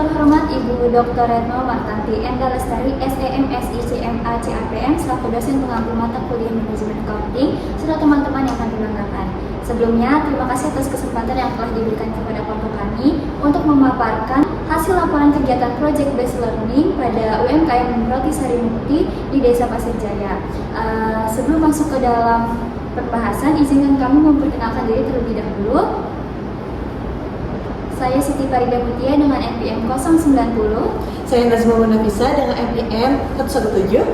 terhormat Ibu Dr. Retno Martanti Enda Lestari, SEM, SICMA, CAPM, selaku dosen pengampu mata kuliah Manajemen Accounting, serta teman-teman yang kami banggakan. Sebelumnya, terima kasih atas kesempatan yang telah diberikan kepada kelompok kami untuk memaparkan hasil laporan kegiatan Project Based Learning pada UMKM Roti Sari Mukti di Desa Pasir Jaya. Sebelum masuk ke dalam pembahasan, izinkan kami memperkenalkan diri terlebih dahulu. Saya Siti Farida Mutia dengan NPM 090. Saya Nazma Munafisa dengan NPM 117.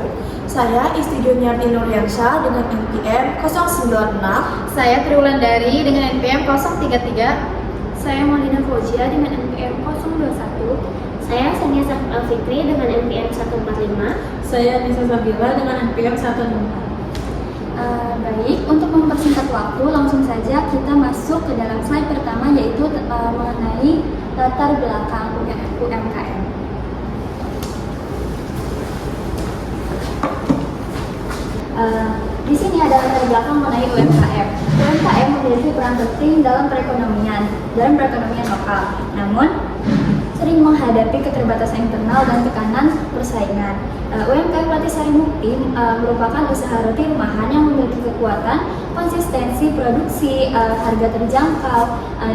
Saya Isti Juniarti Nuryansyah dengan NPM 096. Saya Triwulandari dengan NPM 033. Saya Maulina Fauzia dengan NPM 021. Saya Sania Safal Fikri dengan NPM 145. Saya Nisa Sabila dengan NPM 164. Baik, untuk mempersingkat waktu, langsung saja kita masuk ke dalam slide pertama, yaitu mengenai latar belakang UMKM. Di sini ada latar belakang mengenai UMKM. UMKM memiliki peran penting dalam perekonomian lokal. Namun, sering menghadapi keterbatasan internal dan tekanan persaingan. UMKM Roti Sari Mukti merupakan usaha roti rumahan yang memiliki kekuatan, konsistensi produksi, harga terjangkau,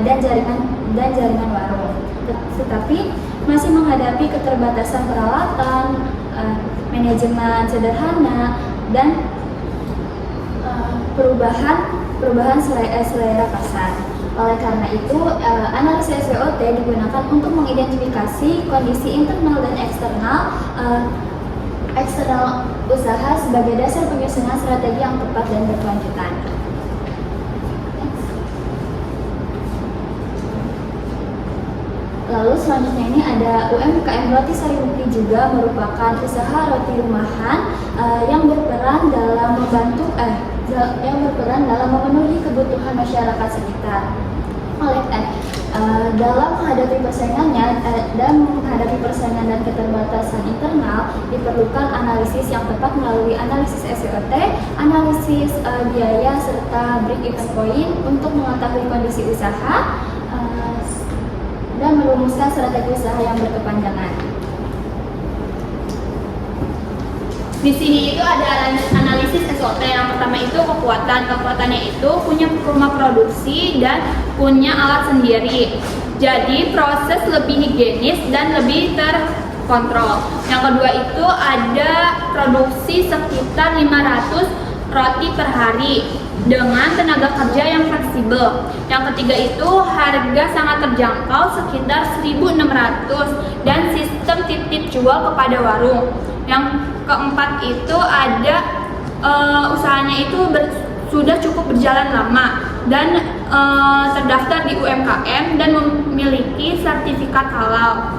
dan jaringan warung. Tetapi masih menghadapi keterbatasan peralatan, manajemen sederhana, dan perubahan selera pasar. Oleh karena itu, analisis SWOT digunakan untuk mengidentifikasi kondisi internal dan eksternal usaha sebagai dasar penyusunan strategi yang tepat dan berkelanjutan. Lalu selanjutnya ini ada UMKM Roti Sari Mukti, juga merupakan usaha roti rumahan yang berperan dalam memenuhi kebutuhan masyarakat sekitar. Dalam menghadapi persaingan dan keterbatasan internal, diperlukan analisis yang tepat melalui analisis SWOT, analisis biaya, serta break-even point untuk mengetahui kondisi usaha dan merumuskan strategi usaha yang berkepanjangan. Di sini itu ada analisis SWOT. Yang pertama itu kekuatannya itu punya rumah produksi dan punya alat sendiri. Jadi proses lebih higienis dan lebih terkontrol. Yang kedua itu ada produksi sekitar 500 roti per hari dengan tenaga kerja yang fleksibel. Yang ketiga itu harga sangat terjangkau sekitar 1.600 dan sistem titip jual kepada warung. Yang keempat itu ada usahanya itu sudah cukup berjalan lama dan terdaftar di UMKM dan memiliki sertifikat halal.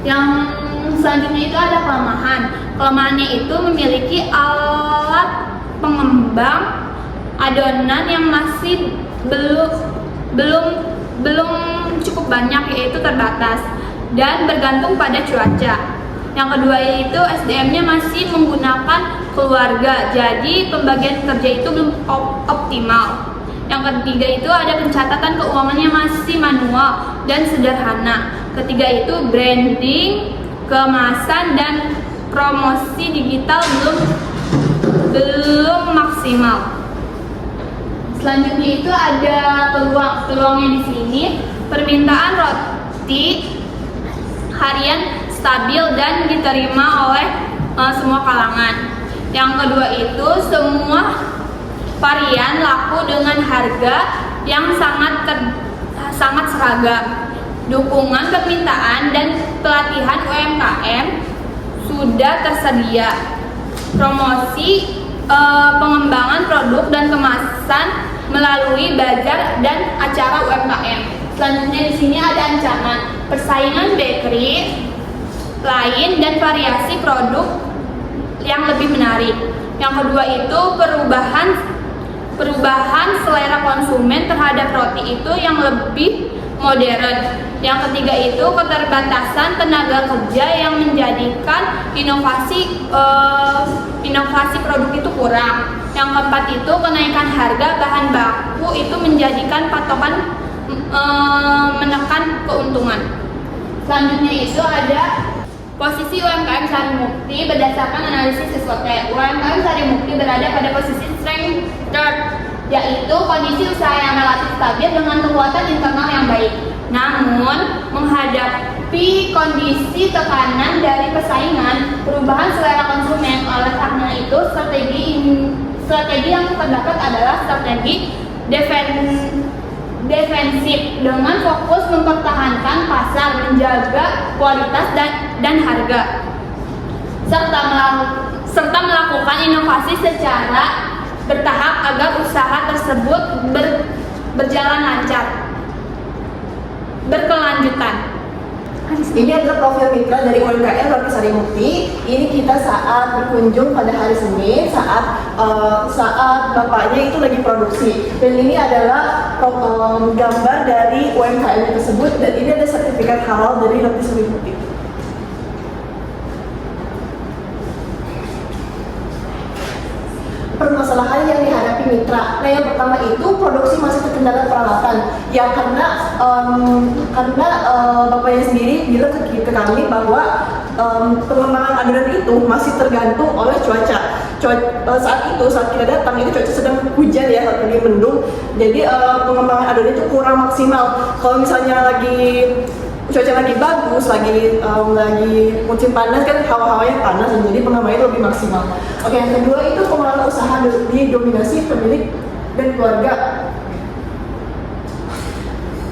Yang selanjutnya itu ada kelemahan. Kelemahannya itu memiliki alat pengembang adonan yang masih belum cukup banyak, yaitu terbatas dan bergantung pada cuaca. Yang kedua yaitu SDM-nya masih menggunakan keluarga, jadi pembagian kerja itu belum optimal. Yang ketiga itu ada pencatatan keuangannya masih manual dan sederhana. Ketiga itu branding, kemasan, dan promosi digital belum maksimal. Selanjutnya itu ada peluangnya di sini. Permintaan roti harian stabil dan diterima oleh semua kalangan. Yang kedua itu semua varian laku dengan harga yang sangat seragam. Dukungan permintaan dan pelatihan UMKM sudah tersedia. Promosi pengembangan produk dan kemasan melalui bazar dan acara UMKM. Selanjutnya di sini ada ancaman persaingan bakery lain dan variasi produk yang lebih menarik. Yang kedua itu perubahan selera konsumen terhadap roti itu yang lebih modern. Yang ketiga itu keterbatasan tenaga kerja yang menjadikan inovasi produk itu kurang. Yang keempat itu kenaikan harga bahan baku itu menjadikan patokan menekan keuntungan. Selanjutnya itu ada posisi UMKM Sari Mukti berdasarkan analisis SWOT. UMKM Sari Mukti berada pada posisi strength third, yaitu kondisi usaha yang relatif stabil dengan kekuatan internal yang baik. Namun, menghadapi kondisi tekanan dari persaingan, perubahan selera konsumen, oleh karena itu strategi yang terdapat adalah strategi defensif dengan fokus mempertahankan pasar, menjaga kualitas dan harga, serta melakukan inovasi secara bertahap agar usaha tersebut berjalan lancar, berkelanjutan. Ini adalah profil mitra dari UMKM Roti Sari Mukti. Ini kita saat berkunjung pada hari Senin, saat bapaknya itu lagi produksi. Dan ini adalah gambar dari UMKM tersebut. Dan ini ada sertifikat halal dari Roti Sari Mukti. Permasalahan yang dihadapi mitra. Nah, yang pertama itu produksi masih terkendala peralatan. Ya karena bapaknya sendiri bilang ke kami bahwa pengembangan adonan itu masih tergantung oleh cuaca. Saat kita datang itu cuaca sedang hujan ya, saat lagi mendung. Jadi pengembangan adonan itu kurang maksimal. Kalau misalnya cuaca lagi bagus, lagi musim panas kan, hawa-hawanya panas, dan jadi pengembangan itu lebih maksimal. Oke, yang kedua itu pengelolaan usaha didominasi pemilik dan keluarga.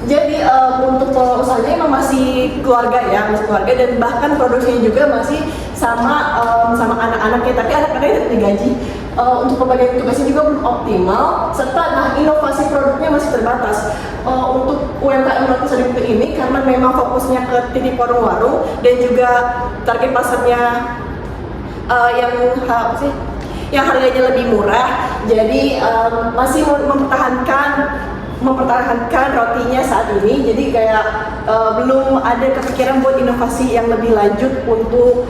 Jadi untuk usahanya emang masih keluarga ya, dan bahkan produksinya juga masih sama anak-anaknya, tapi anak-anaknya tidak digaji. Untuk pembagian tugasnya juga belum optimal, serta inovasi produknya masih terbatas. Untuk UMKM Roti Sari Mukti ini karena memang fokusnya ke titik warung-warung dan juga target pasarnya yang harganya lebih murah, jadi masih mempertahankan rotinya saat ini. Jadi kayak belum ada kepikiran buat inovasi yang lebih lanjut untuk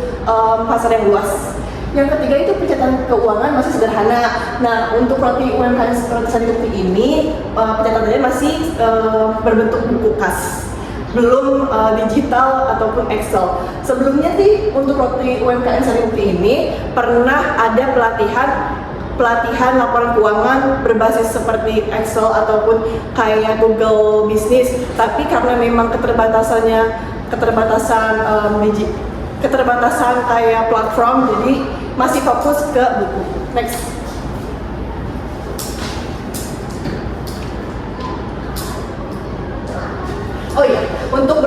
pasar yang luas. Yang ketiga itu pencatatan keuangan masih sederhana. Nah, untuk roti UMKM Roti Sari Mukti ini pencatatannya masih berbentuk buku kas, belum digital ataupun Excel. Sebelumnya sih untuk roti UMKM Sari Mukti ini pernah ada pelatihan laporan keuangan berbasis seperti Excel ataupun kayak Google Business, tapi karena memang keterbatasan kayak platform, jadi masih fokus ke buku. Next. Oh iya, untuk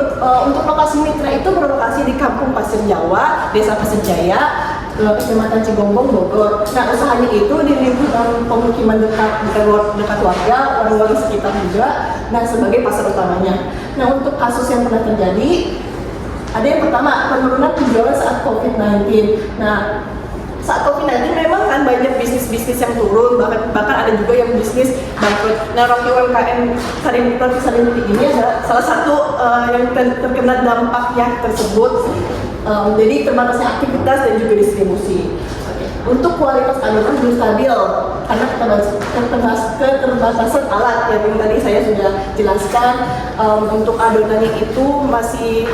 lokasi mitra itu berlokasi di Kampung Pasir Jawa, Desa Pasir Jaya, Kecamatan Cigombong, Bogor. Nah, usahanya itu di lingkungan pemukiman dekat warga, warung-warung sekitar juga. Nah, sebagai pasar utamanya. Nah, untuk kasus yang pernah terjadi, ada yang pertama, penurunan penjualan saat COVID-19. Nah, saat COVID-19 memang kan banyak bisnis-bisnis yang turun, bahkan ada juga yang bisnis bangkrut. Nah, roti UMKM Roti Sari Mukti ini adalah salah satu yang terkena dampaknya tersebut. Jadi terbatasnya aktivitas dan juga distribusi. Untuk kualitas adonan belum stabil karena keterbatasan alat yang tadi saya sudah jelaskan. Untuk adonannya itu masih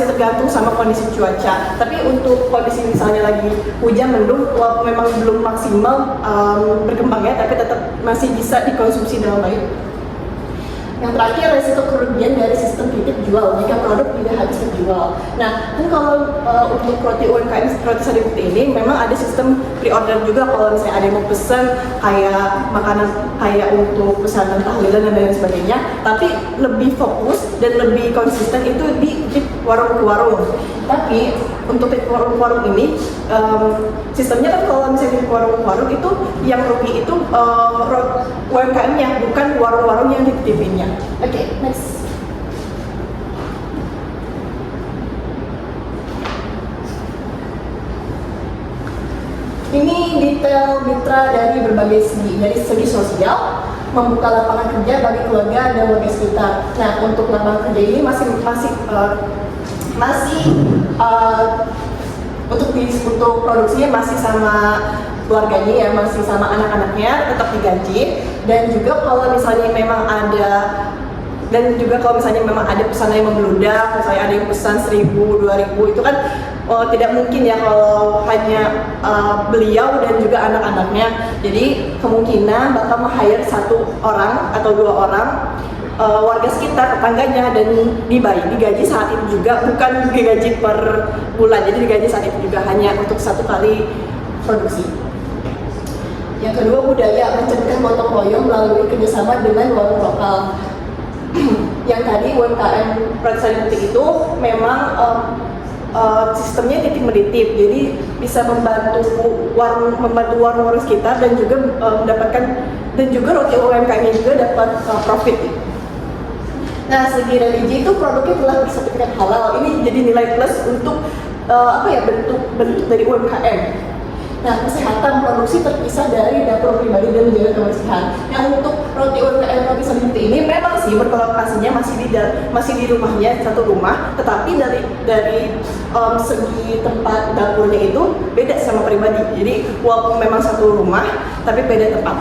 tergantung sama kondisi cuaca. Tapi untuk kondisi misalnya lagi hujan mendung, walaupun memang belum maksimal berkembangnya, tapi tetap masih bisa dikonsumsi dengan baik. Yang terakhir, resiko kerugian dari sistem titip jual jika produk tidak habis terjual. Nah, kan kalau untuk roti UMKM Roti Sari Mukti ini memang ada sistem pre-order juga. Kalau misalnya ada yang mau pesan kayak makanan kayak untuk pesanan tahlilan dan lain sebagainya, tapi lebih fokus dan lebih konsisten itu di warung ke warung. Tapi untuk titip warung-warung ini sistemnya kan kalau misalnya titip warung-warung itu yang rugi itu UMKM-nya, bukan warung-warung yang dititipinnya. Oke, next. Ini detail mitra dari berbagai segi, dari segi sosial, membuka lapangan kerja bagi keluarga dan warga sekitar. Nah, untuk lapangan kerja ini untuk produksinya masih sama keluarganya ya, masih sama anak-anaknya, tetap digaji. Dan juga kalau misalnya memang ada Dan juga kalau misalnya memang ada pesanan yang membludak, misalnya ada yang pesan 1.000, 2.000, itu kan tidak mungkin ya kalau hanya beliau dan juga anak-anaknya. Jadi kemungkinan bakal meng-hire 1 orang atau 2 orang warga sekitar, tetangganya, dan digaji saat itu juga, bukan digaji per bulan, jadi digaji saat itu juga hanya untuk 1 kali produksi. Yang kedua, budaya mencerminkan gotong royong melalui kerjasama dengan warung lokal. Yang tadi UMKM Pratisari Butik itu memang sistemnya titik menitip, jadi bisa membantu warung-warung sekitar dan juga mendapatkan, dan juga roti UMKM-nya juga dapat profit. Nah, segi religi itu produknya telah bersertifikat halal. Ini jadi nilai plus untuk bentuk dari UMKM. Nah, kesehatan produksi terpisah dari dapur pribadi dan menjaga kebersihan. Yang untuk roti UMKM Pratisari Butik ini memang sih berlokasinya masih di rumahnya, satu rumah, tetapi dari segi tempat dapurnya itu beda sama pribadi. Jadi walaupun memang satu rumah, tapi beda tempat.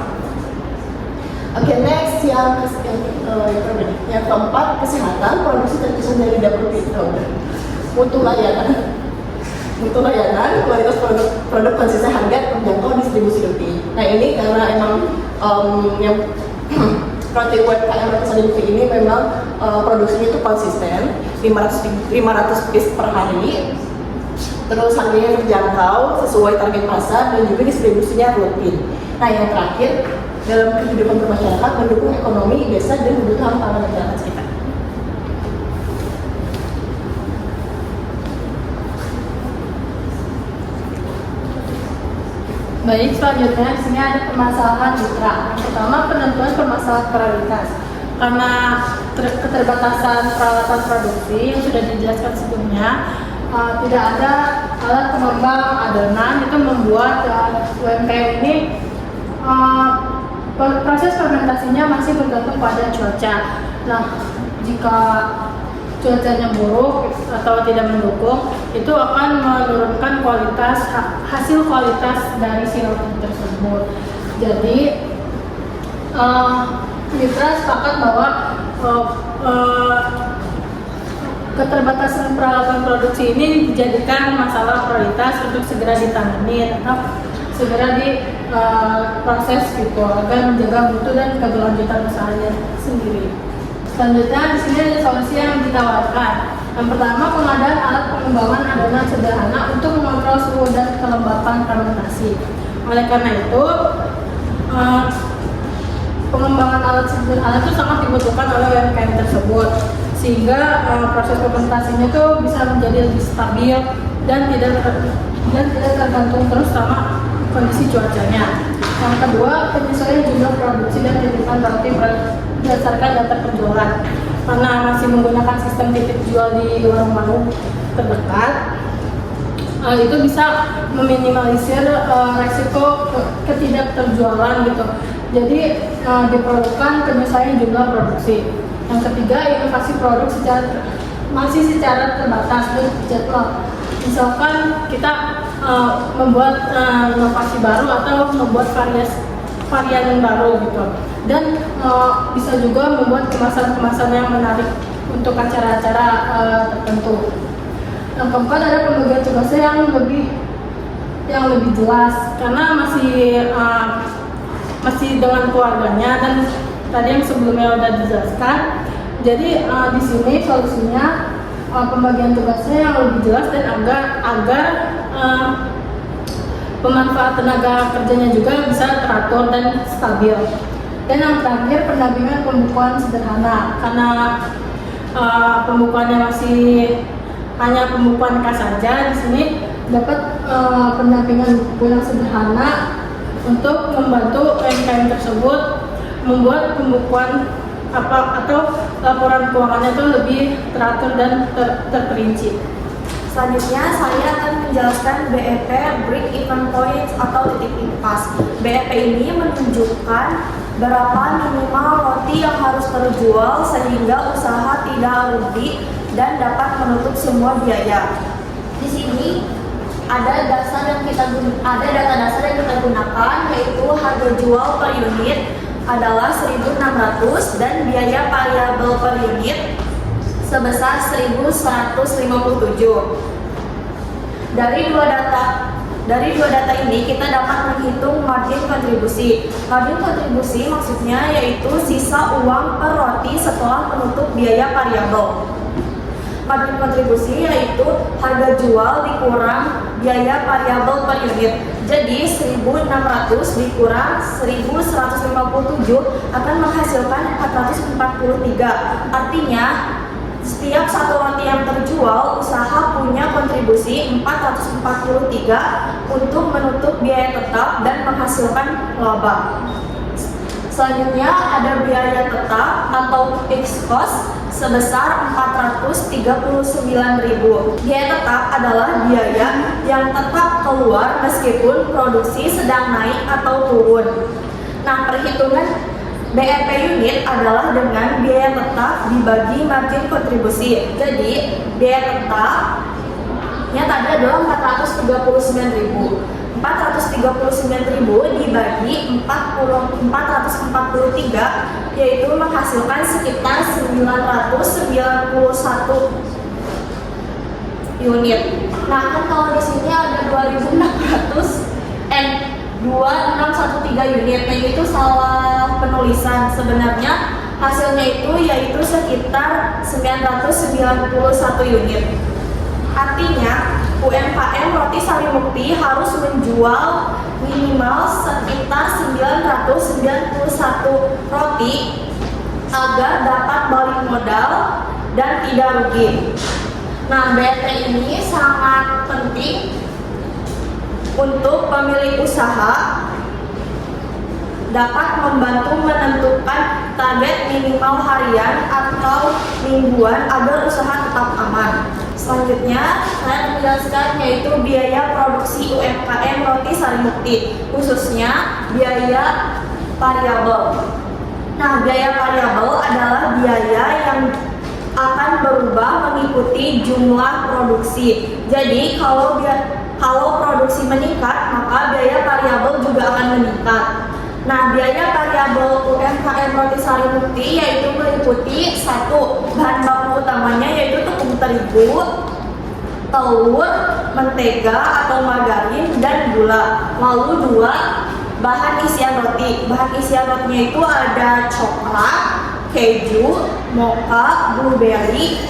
Oke, next yang keempat, kesehatan produksi terpisah dari dapur pribadi. Mutu layanan, kualitas produk konsisten, harga terjangkau, distribusi lebih. Nah, ini karena emang yang roti UMKM Pratisari Butik ini memang produksinya itu konsisten, 500 piece per hari, terus harganya terjangkau sesuai target pasar, dan juga distribusinya rutin. Nah, yang terakhir, dalam kehidupan bermasyarakat, mendukung ekonomi desa dan kebutuhan pangan masyarakat sekitar. Baik, selanjutnya di sini ada permasalahan mitra. Yang pertama, penentuan permasalahan prioritas. Karena keterbatasan peralatan produksi yang sudah dijelaskan sebelumnya, tidak ada alat pengembang adonan, itu membuat UMKM ini proses fermentasinya masih bergantung pada cuaca. Nah, jika cuacanya buruk atau tidak mendukung, itu akan menurunkan hasil kualitas dari si roti tersebut. Jadi mitra sepakat bahwa keterbatasan peralatan produksi ini dijadikan masalah prioritas untuk segera ditangani atau segera diproses gitu, agar menjaga mutu dan keberlanjutan usahanya sendiri. Selanjutnya di sini ada solusi yang ditawarkan. Yang pertama, pengadaan alat pengembangan adonan sederhana untuk mengontrol suhu dan kelembapan fermentasi. Oleh karena itu, pengembangan alat sederhana itu sangat dibutuhkan oleh UMKM tersebut, sehingga proses fermentasinya itu bisa menjadi lebih stabil dan tidak tergantung terus sama kondisi cuacanya. Yang kedua, penyesuaian jumlah produksi dan titipan roti berdasarkan data penjualan. Karena masih menggunakan sistem titip jual di warung-warung terdekat, itu bisa meminimalisir resiko ketidakterjualan gitu. Jadi diperlukan penyesuaian jumlah produksi. Yang ketiga, inovasi produk masih secara terbatas dan jadwal. Misalkan kita membuat inovasi baru atau membuat varian baru gitu, dan bisa juga membuat kemasan-kemasan yang menarik untuk acara-acara tertentu. Yang keempat, ada pembagian tugasnya yang lebih jelas, karena masih dengan keluarganya, dan tadi yang sebelumnya udah dijelaskan. Jadi di sini solusinya pembagian tugasnya yang lebih jelas dan agar pemanfaat tenaga kerjanya juga bisa teratur dan stabil. Dan yang terakhir, pendampingan pembukuan sederhana, karena pembukuannya masih hanya pembukuan kas saja. Di sini dapat pendampingan buku yang sederhana untuk membantu UMKM tersebut membuat pembukuan atau laporan keuangannya itu lebih teratur dan terperinci. Selanjutnya saya akan menjelaskan BEP, Break Even Point atau titik impas. BEP ini menunjukkan berapa minimal roti yang harus terjual sehingga usaha tidak rugi dan dapat menutup semua biaya. Di sini ada data dasar yang kita gunakan, yaitu harga jual per unit, adalah 1.600 dan biaya variabel per unit sebesar 1.157. Dari dua data ini kita dapat menghitung margin kontribusi. Margin kontribusi maksudnya yaitu sisa uang per roti setelah menutup biaya variabel. Margin kontribusi yaitu harga jual dikurang biaya variabel per unit. Jadi 1.600 dikurang 1.157 akan menghasilkan 443. Artinya setiap satu roti yang terjual, usaha punya kontribusi 443 untuk menutup biaya tetap dan menghasilkan laba. Selanjutnya ada biaya tetap atau fixed cost sebesar 439.000. Biaya tetap adalah biaya yang tetap keluar meskipun produksi sedang naik atau turun. Nah, perhitungan BEP unit adalah dengan biaya tetap dibagi margin kontribusi. Jadi, biaya tetapnya tadi adalah 439.000. 439.000 dibagi 443 yaitu menghasilkan sekitar 991 unit. Nah, kan kalau di sini ada 2613 unit. Nah, itu salah penulisan. Sebenarnya hasilnya itu yaitu sekitar 991 unit. Artinya UMKM Roti Sarimukti harus menjual minimal sekitar 991 roti agar dapat balik modal dan tidak rugi. Nah, BEP ini sangat penting untuk pemilik usaha dapat membantu menentukan target minimal harian atau mingguan agar usaha tetap aman. Selanjutnya, saya menjelaskan yaitu biaya produksi UMKM Roti Sarimukti, khususnya biaya variabel. Nah, biaya variabel adalah biaya yang akan berubah mengikuti jumlah produksi. Jadi, kalau produksi meningkat, maka biaya variabel juga akan meningkat. Nah, biaya variabel UMKM Roti Sarimukti yaitu meliputi 1. Bahan baku utamanya yaitu tepung terigu, telur, mentega atau margarin, dan gula. Lalu 2. Bahan isian roti. Bahan isian rotinya itu ada coklat, keju, mocha, blueberry,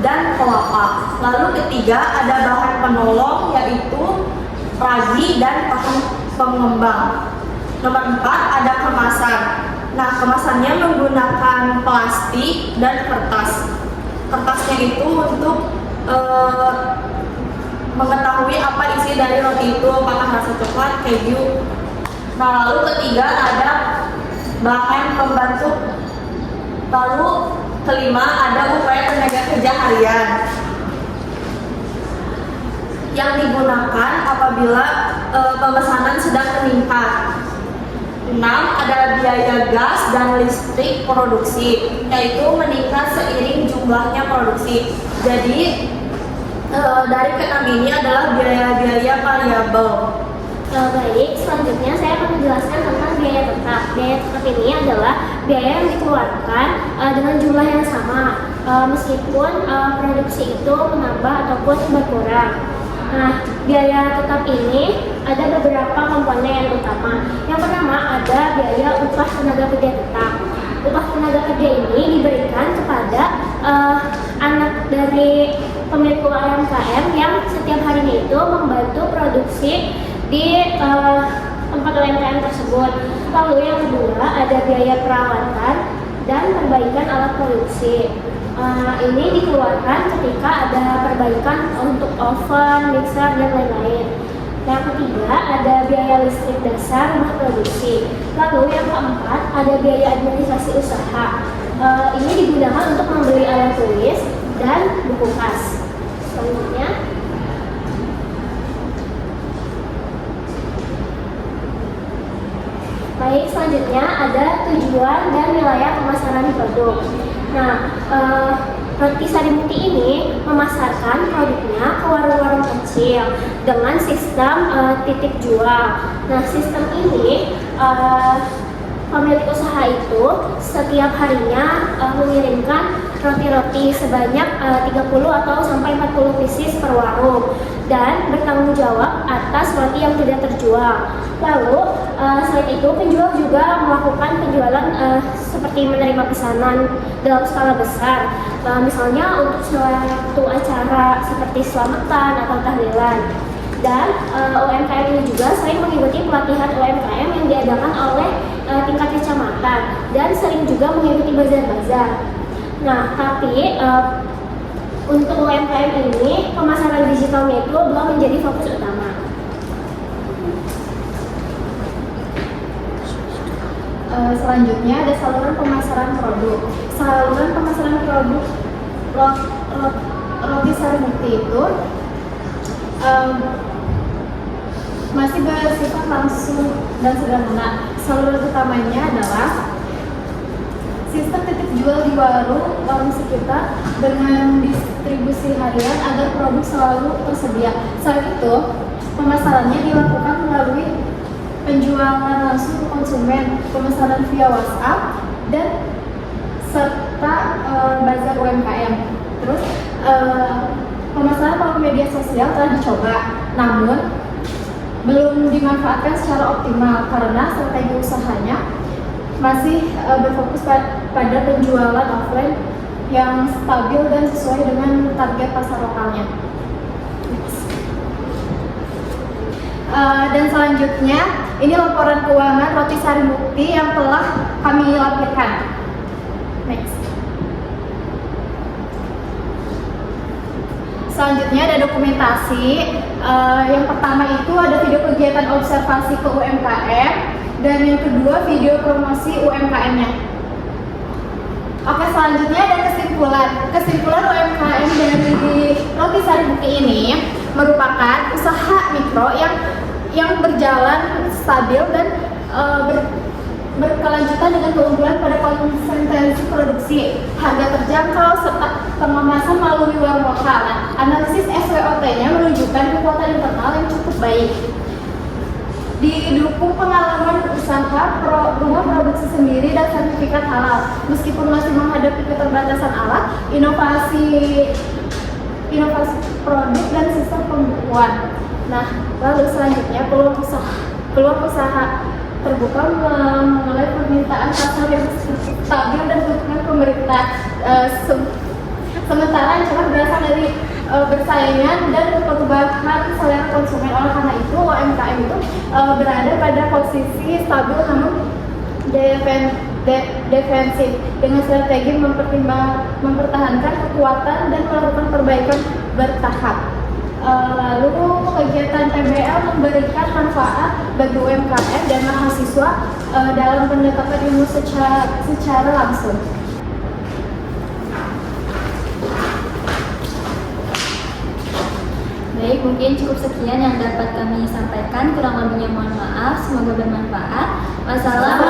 dan kelapa. Lalu 3. Ada bahan penolong yaitu ragi dan bahan pengembang. Nomor 4, ada kemasan. Nah, kemasannya menggunakan plastik dan kertas. Kertasnya itu untuk mengetahui apa isi dari roti itu, apakah rasa coklat, keju. Nah, lalu 3 ada bahan pembantu. Lalu 5 ada upaya tenaga kerja harian yang digunakan apabila pemesanan sedang meningkat. 6. Ada biaya gas dan listrik produksi, yaitu meningkat seiring jumlahnya produksi. Jadi dari ke-6 ini adalah biaya-biaya variabel. Baik, selanjutnya saya akan menjelaskan tentang biaya tetap. Biaya tetap ini adalah biaya yang dikeluarkan dengan jumlah yang sama, meskipun produksi itu menambah ataupun berkurang. Nah, biaya tetap ini ada beberapa komponen utama. Yang pertama ada biaya upah tenaga kerja tetap. Upah tenaga kerja ini diberikan kepada anak dari pemilik UMKM yang setiap harinya itu membantu produksi di tempat UMKM tersebut. Lalu yang kedua ada biaya perawatan dan perbaikan alat produksi. Ini dikeluarkan ketika ada perbaikan untuk oven, mixer, dan lain-lain. Yang ketiga ada biaya listrik dasar rumah produksi. Lalu yang keempat ada biaya administrasi usaha. Ini digunakan untuk membeli alat tulis dan buku kas. Selanjutnya baik, selanjutnya ada tujuan dan wilayah pemasaran produk. Nah, Roti Sarimukti ini memasarkan produknya ke warung-warung kecil dengan sistem titik jual. Nah, sistem ini pemilik usaha itu setiap harinya mengirimkan roti-roti sebanyak 30 atau sampai 40 pieces per warung dan bertanggung jawab atas roti yang tidak terjual. Lalu selain itu penjual juga melakukan penjualan seperti menerima pesanan dalam skala besar, misalnya untuk suatu acara seperti selamatan atau tahlilan. Dan UMKM ini juga sering mengikuti pelatihan UMKM yang diadakan oleh tingkat kecamatan dan sering juga mengikuti bazar-bazar. Nah, tapi untuk UMKM ini pemasaran digitalnya itu belum menjadi fokus utama. Selanjutnya ada saluran pemasaran produk. Saluran pemasaran produk roti sari mukti itu masih bersifat langsung dan sederhana. Saluran utamanya adalah sistem titik jual di warung sekitar dengan distribusi harian agar produk selalu tersedia. Selain itu, pemasarannya dilakukan melalui penjualan langsung ke konsumen, pemesanan via WhatsApp, dan serta bazar UMKM. Terus pemasaran melalui media sosial telah dicoba, namun belum dimanfaatkan secara optimal karena strategi usahanya masih berfokus pada penjualan offline yang stabil dan sesuai dengan target pasar lokalnya. Dan selanjutnya, ini laporan keuangan Roti Sari Mukti yang telah kami lampirkan. Next. Selanjutnya ada dokumentasi. Yang pertama itu ada video kegiatan observasi ke UMKM dan yang kedua video promosi UMKM-nya. Oke, selanjutnya ada kesimpulan. Kesimpulan UMKM dari Roti Sari Mukti ini merupakan usaha mikro yang berjalan stabil dan berkelanjutan dengan keunggulan pada konsistensi produksi, harga terjangkau, serta pengemasan melalui warung lokal. Analisis SWOT-nya menunjukkan kekuatan internal yang cukup baik. Didukung pengalaman usaha, rumah produksi sendiri, dan sertifikat halal. Meskipun masih menghadapi keterbatasan alat, inovasi produk dan sistem pembukuan. Nah, lalu selanjutnya peluang usaha terbuka mulai permintaan pasar yang stabil dan dukungan pemerintah. Sementara ancaman berasal dari persaingan dan perubahan selera konsumen. Oleh karena itu, UMKM itu berada pada posisi stabil namun defensif dengan strategi mempertahankan kekuatan dan melakukan perbaikan bertahap. Lalu kegiatan PBL memberikan manfaat bagi UMKM dan mahasiswa dalam pendekatan ilmu secara langsung. Baik, mungkin cukup sekian yang dapat kami sampaikan. Kurang lebihnya mohon maaf. Semoga bermanfaat. Wassalamualaikum